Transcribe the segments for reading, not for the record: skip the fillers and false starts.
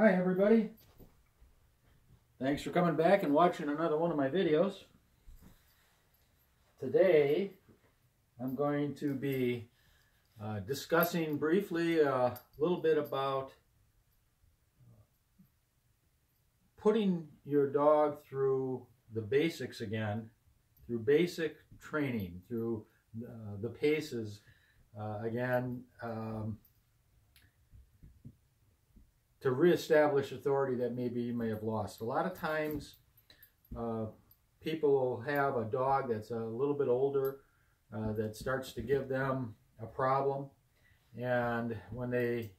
Hi everybody, thanks for coming back and watching another one of my videos. Today I'm going to be discussing briefly a little bit about putting your dog through the basics again, through basic training, through the paces again, to reestablish authority that maybe you may have lost. A lot of times people will have a dog that's a little bit older that starts to give them a problem, and when they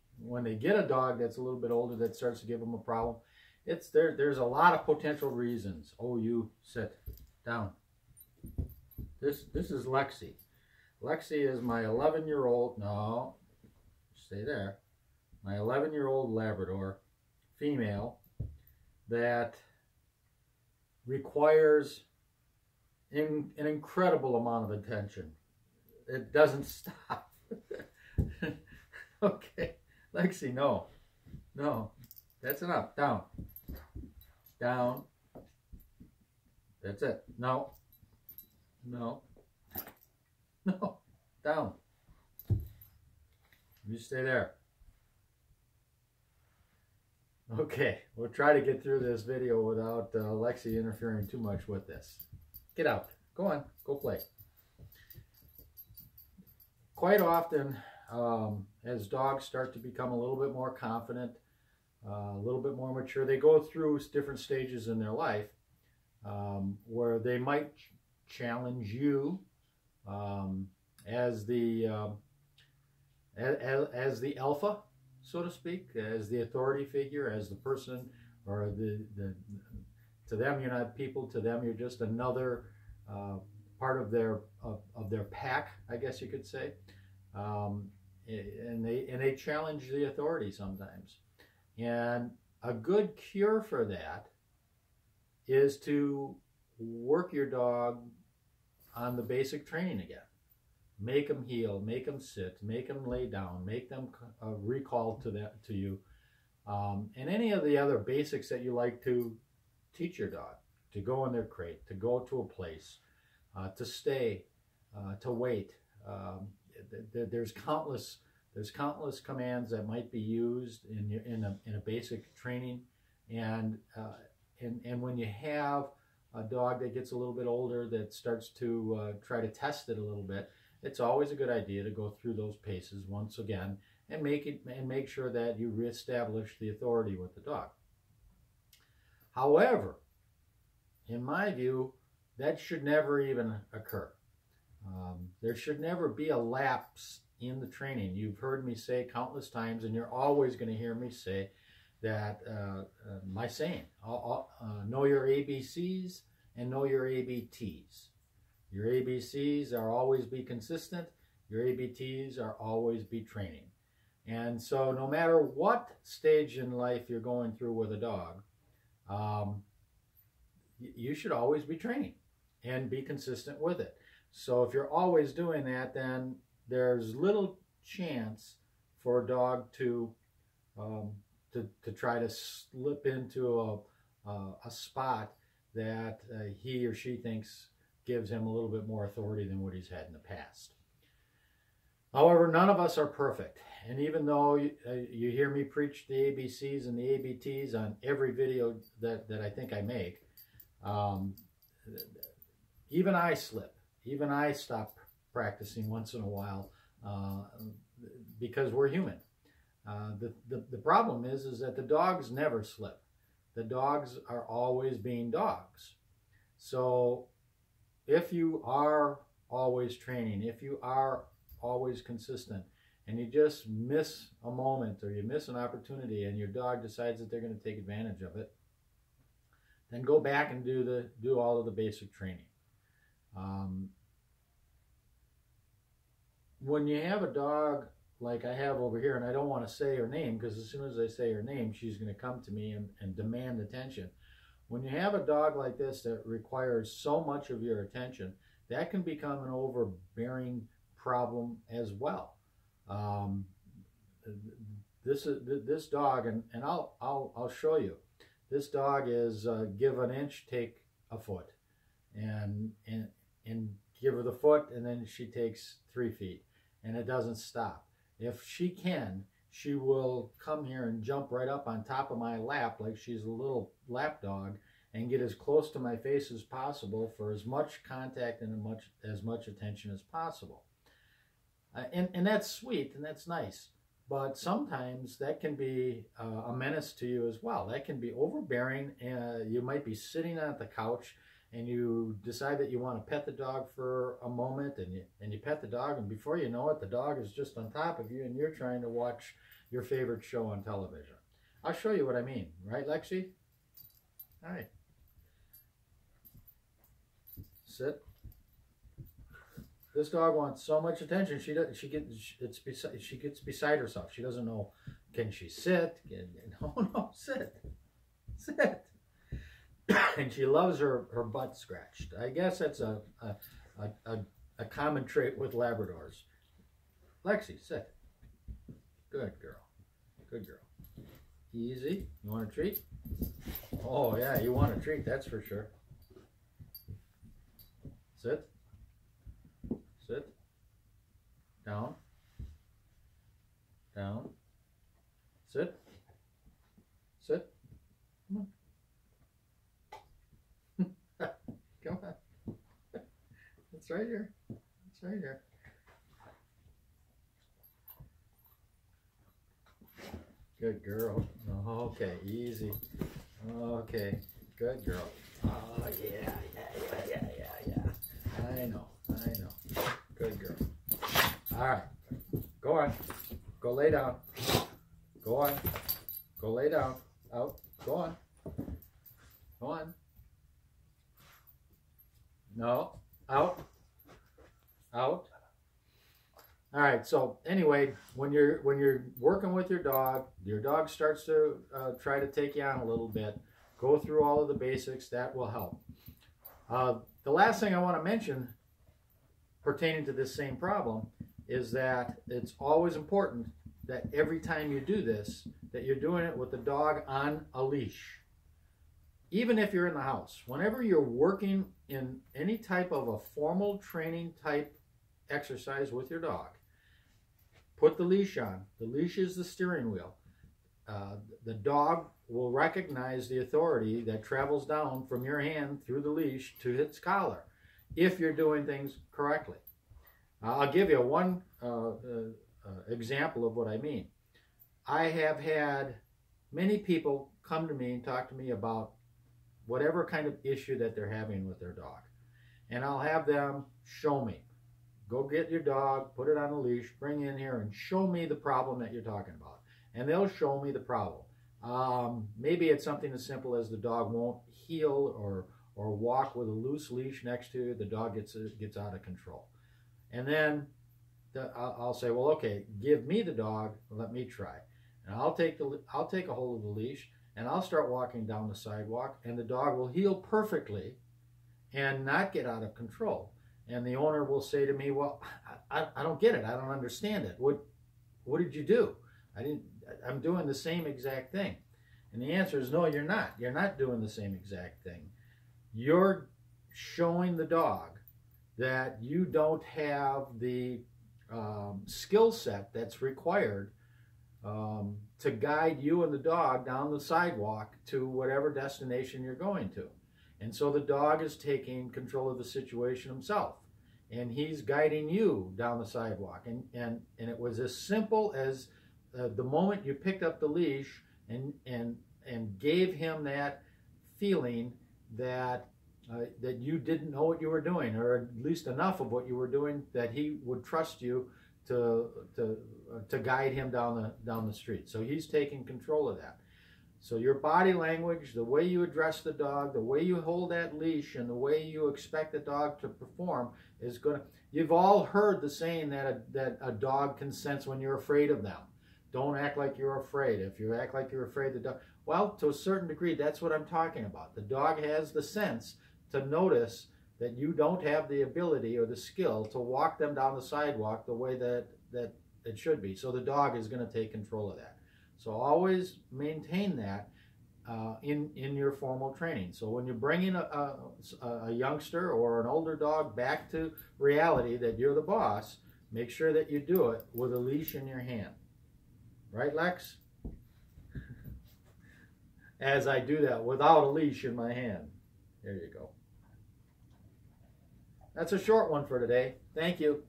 get a dog that's a little bit older that starts to give them a problem, there's a lot of potential reasons. Oh, you sit down. This is Lexi. Lexi is my 11-year-old, no, stay there, my 11-year-old Labrador female that requires an incredible amount of attention. It doesn't stop. Okay, Lexi, no, that's enough. Down, down. That's it. No, down. You stay there. Okay, we'll try to get through this video without Lexi interfering too much with this. Get out. Go on. Go play. Quite often, as dogs start to become a little bit more confident, a little bit more mature, they go through different stages in their life where they might challenge you as the alpha, so to speak, as the authority figure, as the person, or to them you're not people, to them you're just another part of their pack, I guess you could say, and they challenge the authority sometimes. And a good cure for that is to work your dog on the basic training again. Make them heel, make them sit, make them lay down, make them recall to you, and any of the other basics that you like to teach your dog. To go in their crate, to go to a place, to stay, to wait. There's countless commands that might be used in a basic training, and when you have a dog that gets a little bit older that starts to try to test it a little bit, it's always a good idea to go through those paces once again and make sure that you reestablish the authority with the dog. However, in my view, that should never even occur. There should never be a lapse in the training. You've heard me say countless times, and you're always going to hear me say that my saying, know your ABCs and know your ABTs. Your ABCs are always be consistent. Your ABTs are always be training. And so no matter what stage in life you're going through with a dog, you should always be training and be consistent with it. So if you're always doing that, then there's little chance for a dog to try to slip into a spot that he or she thinks gives him a little bit more authority than what he's had in the past. However, none of us are perfect. And even though you hear me preach the ABCs and the ABTs on every video that I think I make, even I slip. Even I stop practicing once in a while because we're human. The problem is that the dogs never slip. The dogs are always being dogs. So if you are always training, if you are always consistent, and you just miss a moment or you miss an opportunity and your dog decides that they're going to take advantage of it, then go back and do all of the basic training. When you have a dog like I have over here, and I don't want to say her name because as soon as I say her name, she's going to come to me and demand attention. When you have a dog like this that requires so much of your attention, that can become an overbearing problem as well. this dog, and I'll show you. This dog is give an inch, take a foot, and give her the foot, and then she takes 3 feet, and it doesn't stop. If she can, she will come here and jump right up on top of my lap like she's a little lap dog and get as close to my face as possible for as much contact and as much attention as possible. And that's sweet and that's nice. But sometimes that can be a menace to you as well. That can be overbearing. You might be sitting on the couch and you decide that you want to pet the dog for a moment, and you pet the dog, and before you know it, the dog is just on top of you and you're trying to watch your favorite show on television. I'll show you what I mean. Right, Lexi? All right. Sit. This dog wants so much attention. She gets beside herself. She doesn't know. Can she sit? No, sit, sit. And she loves her butt scratched. I guess that's a common trait with Labradors. Lexi, sit. Good girl. Good girl. Easy. You want a treat? Oh yeah, you want a treat. That's for sure. Sit. Sit. Down. Down. Sit. Sit. Come on. Come on. It's right here. It's right here. Good girl. Okay, easy. Okay, good girl. Oh, yeah. I know. Good girl. All right. Go on. Go lay down. Go on. Go lay down. Out. Go on. Go on. No. Out. Out. All right. So anyway, when you're working with your dog starts to try to take you on a little bit. Go through all of the basics. That will help. The last thing I want to mention pertaining to this same problem is that it's always important that every time you do this, that you're doing it with the dog on a leash. Even if you're in the house, whenever you're working in any type of a formal training type exercise with your dog, put the leash on. The leash is the steering wheel. The dog will recognize the authority that travels down from your hand through the leash to its collar if you're doing things correctly. I'll give you one example of what I mean. I have had many people come to me and talk to me about whatever kind of issue that they're having with their dog. And I'll have them show me. Go get your dog, put it on a leash, bring it in here and show me the problem that you're talking about. And they'll show me the problem. Maybe it's something as simple as the dog won't heel or walk with a loose leash next to you. The dog gets out of control. And then I'll say, well, okay, give me the dog, let me try. And I'll take a hold of the leash and I'll start walking down the sidewalk, and the dog will heel perfectly and not get out of control. And the owner will say to me, well, I don't get it. I don't understand it. What did you do? I'm doing the same exact thing. And the answer is no, you're not. You're not doing the same exact thing. You're showing the dog that you don't have the skill set that's required to guide you and the dog down the sidewalk to whatever destination you're going to. And so the dog is taking control of the situation himself. And he's guiding you down the sidewalk. And it was as simple as the moment you picked up the leash and gave him that feeling that that you didn't know what you were doing, or at least enough of what you were doing that he would trust you to guide him down the street. So he's taking control of that. So your body language, the way you address the dog, the way you hold that leash, and the way you expect the dog to perform is going to... You've all heard the saying that a dog can sense when you're afraid of them. Don't act like you're afraid. If you act like you're afraid, the dog... Well, to a certain degree, that's what I'm talking about. The dog has the sense to notice that you don't have the ability or the skill to walk them down the sidewalk the way that it should be. So the dog is going to take control of that. So always maintain that in your formal training. So when you bring in a youngster or an older dog back to reality that you're the boss, make sure that you do it with a leash in your hand. Right, Lex? As I do that without a leash in my hand. There you go. That's a short one for today. Thank you.